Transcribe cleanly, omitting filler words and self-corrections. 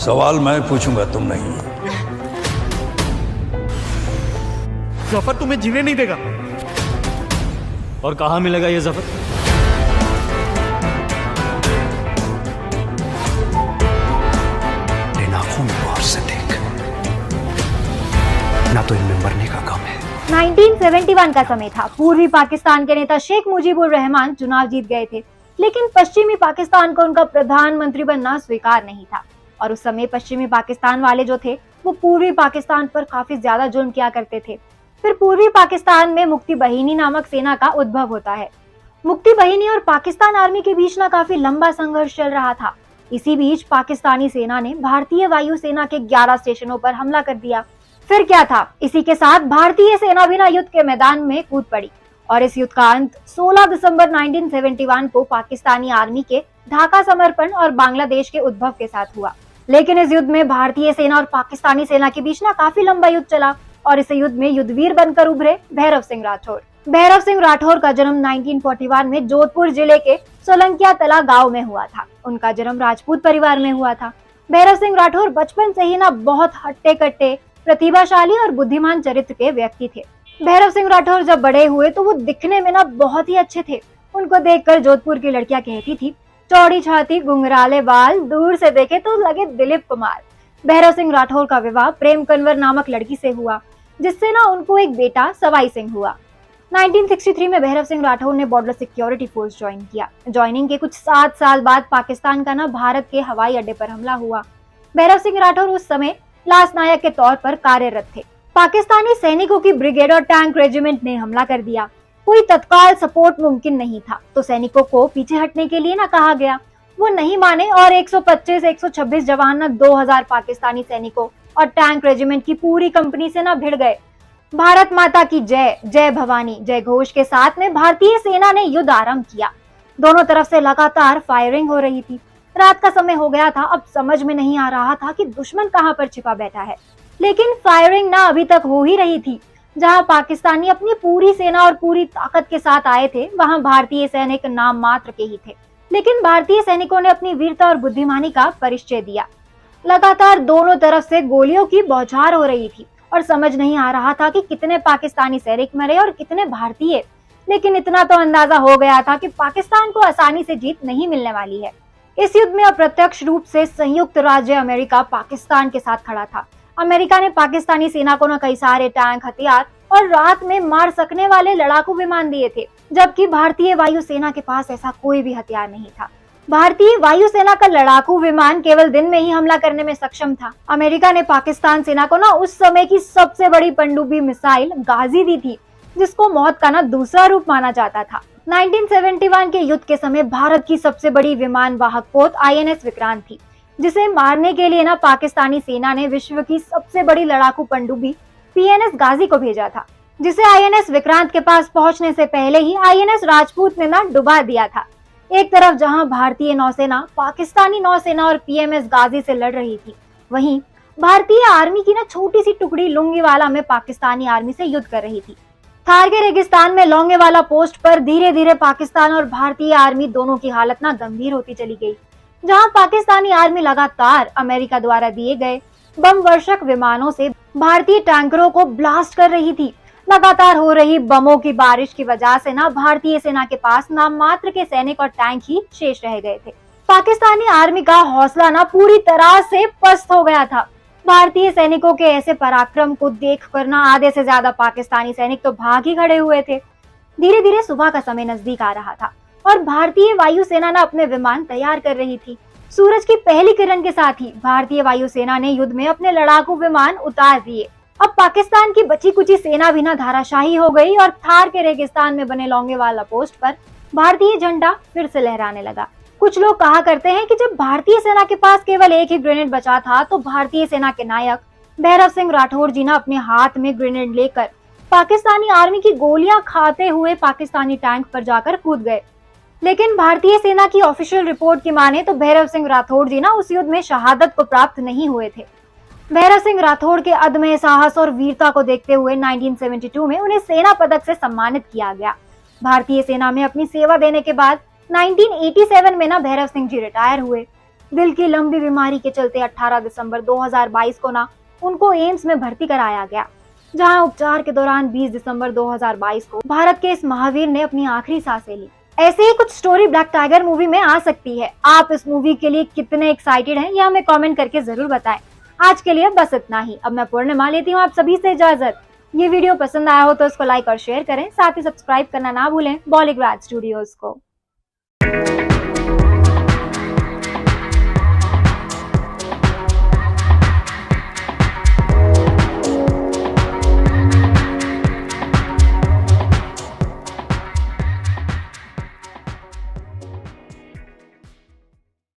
सवाल मैं पूछूंगा, तुम नहीं। जफर तुम्हें जीने नहीं देगा। और कहाँ मिलेगा ये जफर? इन आंखों में गौर से देख, ना तो इनमें मरने का गम है। 1971 का समय था। पूर्वी पाकिस्तान के नेता शेख मुजीबुर रहमान चुनाव जीत गए थे, लेकिन पश्चिमी पाकिस्तान को उनका प्रधानमंत्री बनना स्वीकार नहीं था। और उस समय पश्चिमी पाकिस्तान वाले जो थे वो पूर्वी पाकिस्तान पर काफी ज्यादा जुल्म किया करते थे। फिर पूर्वी पाकिस्तान में मुक्ति बहिनी नामक सेना का उद्भव होता है। मुक्ति बहिनी और पाकिस्तान आर्मी के बीच ना काफी लंबा संघर्ष चल रहा था। इसी बीच पाकिस्तानी सेना ने भारतीय वायु सेना के 11 स्टेशनों पर हमला कर दिया। फिर क्या था, इसी के साथ भारतीय सेना भी ना युद्ध के मैदान में कूद पड़ी और इस युद्ध का अंत 16 दिसंबर 1971 को पाकिस्तानी आर्मी के ढाका समर्पण और बांग्लादेश के उद्भव के साथ हुआ। लेकिन इस युद्ध में भारतीय सेना और पाकिस्तानी सेना के बीच ना काफी लंबा युद्ध चला और इस युद्ध में युद्धवीर बनकर उभरे भैरव सिंह राठौर। भैरव सिंह राठौर का जन्म 1941 में जोधपुर जिले के सोलंकिया तला गांव में हुआ था। उनका जन्म राजपूत परिवार में हुआ था। भैरव सिंह राठौर बचपन से ही ना बहुत हट्टे कट्टे, प्रतिभाशाली और बुद्धिमान चरित्र के व्यक्ति थे। भैरव सिंह राठौर जब बड़े हुए तो वो दिखने में ना बहुत ही अच्छे थे। उनको देखकर जोधपुर की लड़कियां कहती थी, चौड़ी छाती, घुंघराले बाल, दूर से देखे तो लगे दिलीप कुमार। भैरव सिंह राठौर का विवाह प्रेम कंवर नामक लड़की से हुआ, जिससे ना उनको एक बेटा सवाई सिंह हुआ। 1963 में भैरव सिंह राठौर ने बॉर्डर सिक्योरिटी फोर्स ज्वाइन किया। ज्वाइनिंग के कुछ 7 साल बाद पाकिस्तान का ना भारत के हवाई अड्डे पर हमला हुआ। भैरव सिंह राठौर उस समय लांस नायक के तौर पर कार्यरत थे। पाकिस्तानी सैनिकों की ब्रिगेड और टैंक रेजिमेंट ने हमला कर दिया। कोई तत्काल सपोर्ट मुमकिन नहीं था, तो सैनिकों को पीछे हटने के लिए ना कहा गया। वो नहीं माने और 125-126 जवान ना 2000 पाकिस्तानी सैनिकों और टैंक रेजिमेंट की पूरी कंपनी से ना भिड़ गए। भारत माता की जय, जय भवानी, जय घोष के साथ में भारतीय सेना ने युद्ध आरंभ किया। दोनों तरफ से लगातार फायरिंग हो रही थी। रात का समय हो गया था। अब समझ में नहीं आ रहा था कि दुश्मन कहां पर छिपा बैठा है, लेकिन फायरिंग ना अभी तक हो ही रही थी। जहां पाकिस्तानी अपनी पूरी सेना और पूरी ताकत के साथ आए थे, वहां भारतीय सैनिक नाम मात्र के ही थे। लेकिन भारतीय सैनिकों ने अपनी वीरता और बुद्धिमानी का परिचय दिया। लगातार दोनों तरफ से गोलियों की बौछार हो रही थी और समझ नहीं आ रहा था कि कितने पाकिस्तानी सैनिक मरे और कितने भारतीय। लेकिन इतना तो अंदाजा हो गया था कि पाकिस्तान को आसानी से जीत नहीं मिलने वाली है। इस युद्ध में अप्रत्यक्ष रूप से संयुक्त राज्य अमेरिका पाकिस्तान के साथ खड़ा था। अमेरिका ने पाकिस्तानी सेना को न कई सारे टैंक, हथियार और रात में मार सकने वाले लड़ाकू विमान दिए थे, जबकि भारतीय वायुसेना के पास ऐसा कोई भी हथियार नहीं था। भारतीय वायुसेना का लड़ाकू विमान केवल दिन में ही हमला करने में सक्षम था। अमेरिका ने पाकिस्तान सेना को ना उस समय की सबसे बड़ी पनडुब्बी मिसाइल गाजी दी थी, जिसको मौत का ना दूसरा रूप माना जाता था। 1971 के युद्ध के समय भारत की सबसे बड़ी विमान वाहक पोत INS विक्रांत थी, जिसे मारने के लिए ना पाकिस्तानी सेना ने विश्व की सबसे बड़ी लड़ाकू पनडुब्बी PNS गाजी को भेजा था, जिसे INS विक्रांत के पास पहुंचने से पहले ही INS राजपूत ने ना डुबा दिया था। एक तरफ जहां भारतीय नौसेना पाकिस्तानी नौसेना और PMS गाजी से लड़ रही थी, वहीं भारतीय आर्मी की ना छोटी सी टुकड़ी लोंगेवाला में पाकिस्तानी आर्मी से युद्ध कर रही थी। थार के रेगिस्तान में लोंगेवाला पोस्ट पर धीरे धीरे पाकिस्तान और भारतीय आर्मी दोनों की हालत ना गंभीर होती चली गई। जहां पाकिस्तानी आर्मी लगातार अमेरिका द्वारा दिए गए बम वर्षक विमानों से भारतीय टैंकरों को ब्लास्ट कर रही थी। लगातार हो रही बमों की बारिश की वजह से ना भारतीय सेना के पास नाम मात्र के सैनिक और टैंक ही शेष रह गए थे। पाकिस्तानी आर्मी का हौसला ना पूरी तरह से पस्त हो गया था। भारतीय सैनिकों के ऐसे पराक्रम को देखकर ना आधे से ज्यादा पाकिस्तानी सैनिक तो भाग ही खड़े हुए थे। धीरे धीरे सुबह का समय नजदीक आ रहा था और भारतीय वायुसेना ना अपने विमान तैयार कर रही थी। सूरज की पहली किरण के साथ ही भारतीय वायुसेना ने युद्ध में अपने लड़ाकू विमान उतार दिए। अब पाकिस्तान की बची कुची सेना भी ना धाराशाही हो गई और थार के रेगिस्तान में बने लोंगेवाला पोस्ट पर भारतीय झंडा फिर से लहराने लगा। कुछ लोग कहा करते हैं कि जब भारतीय सेना के पास केवल एक ही ग्रेनेड बचा था, तो भारतीय सेना के नायक भैरव सिंह राठौर जी ना अपने हाथ में ग्रेनेड लेकर पाकिस्तानी आर्मी की गोलियां खाते हुए पाकिस्तानी टैंक पर जाकर कूद गए। लेकिन भारतीय सेना की ऑफिशियल रिपोर्ट की माने तो भैरव सिंह राठौर जी ना उस युद्ध में शहादत को प्राप्त नहीं हुए थे। भैरव सिंह राठौर के अदम्य साहस और वीरता को देखते हुए 1972 में उन्हें सेना पदक से सम्मानित किया गया। भारतीय सेना में अपनी सेवा देने के बाद 1987 में ना भैरव सिंह जी रिटायर हुए। दिल की लंबी बीमारी के चलते 18 दिसंबर 2022 को ना उनको एम्स में भर्ती कराया गया, जहां उपचार के दौरान 20 दिसंबर 2022 को भारत के इस महावीर ने अपनी आखिरी सांसें ली। ऐसे ही कुछ स्टोरी ब्लैक टाइगर मूवी में आ सकती है। आप इस मूवी के लिए कितने एक्साइटेड हैं, ये हमें कमेंट करके जरूर बताएं। आज के लिए बस इतना ही। अब मैं पूर्णिमा लेती हूँ आप सभी से इजाजत। ये वीडियो पसंद आया हो तो इसको लाइक और शेयर करें, साथ ही सब्सक्राइब करना ना भूलें बॉलीग्राड स्टूडियोज को।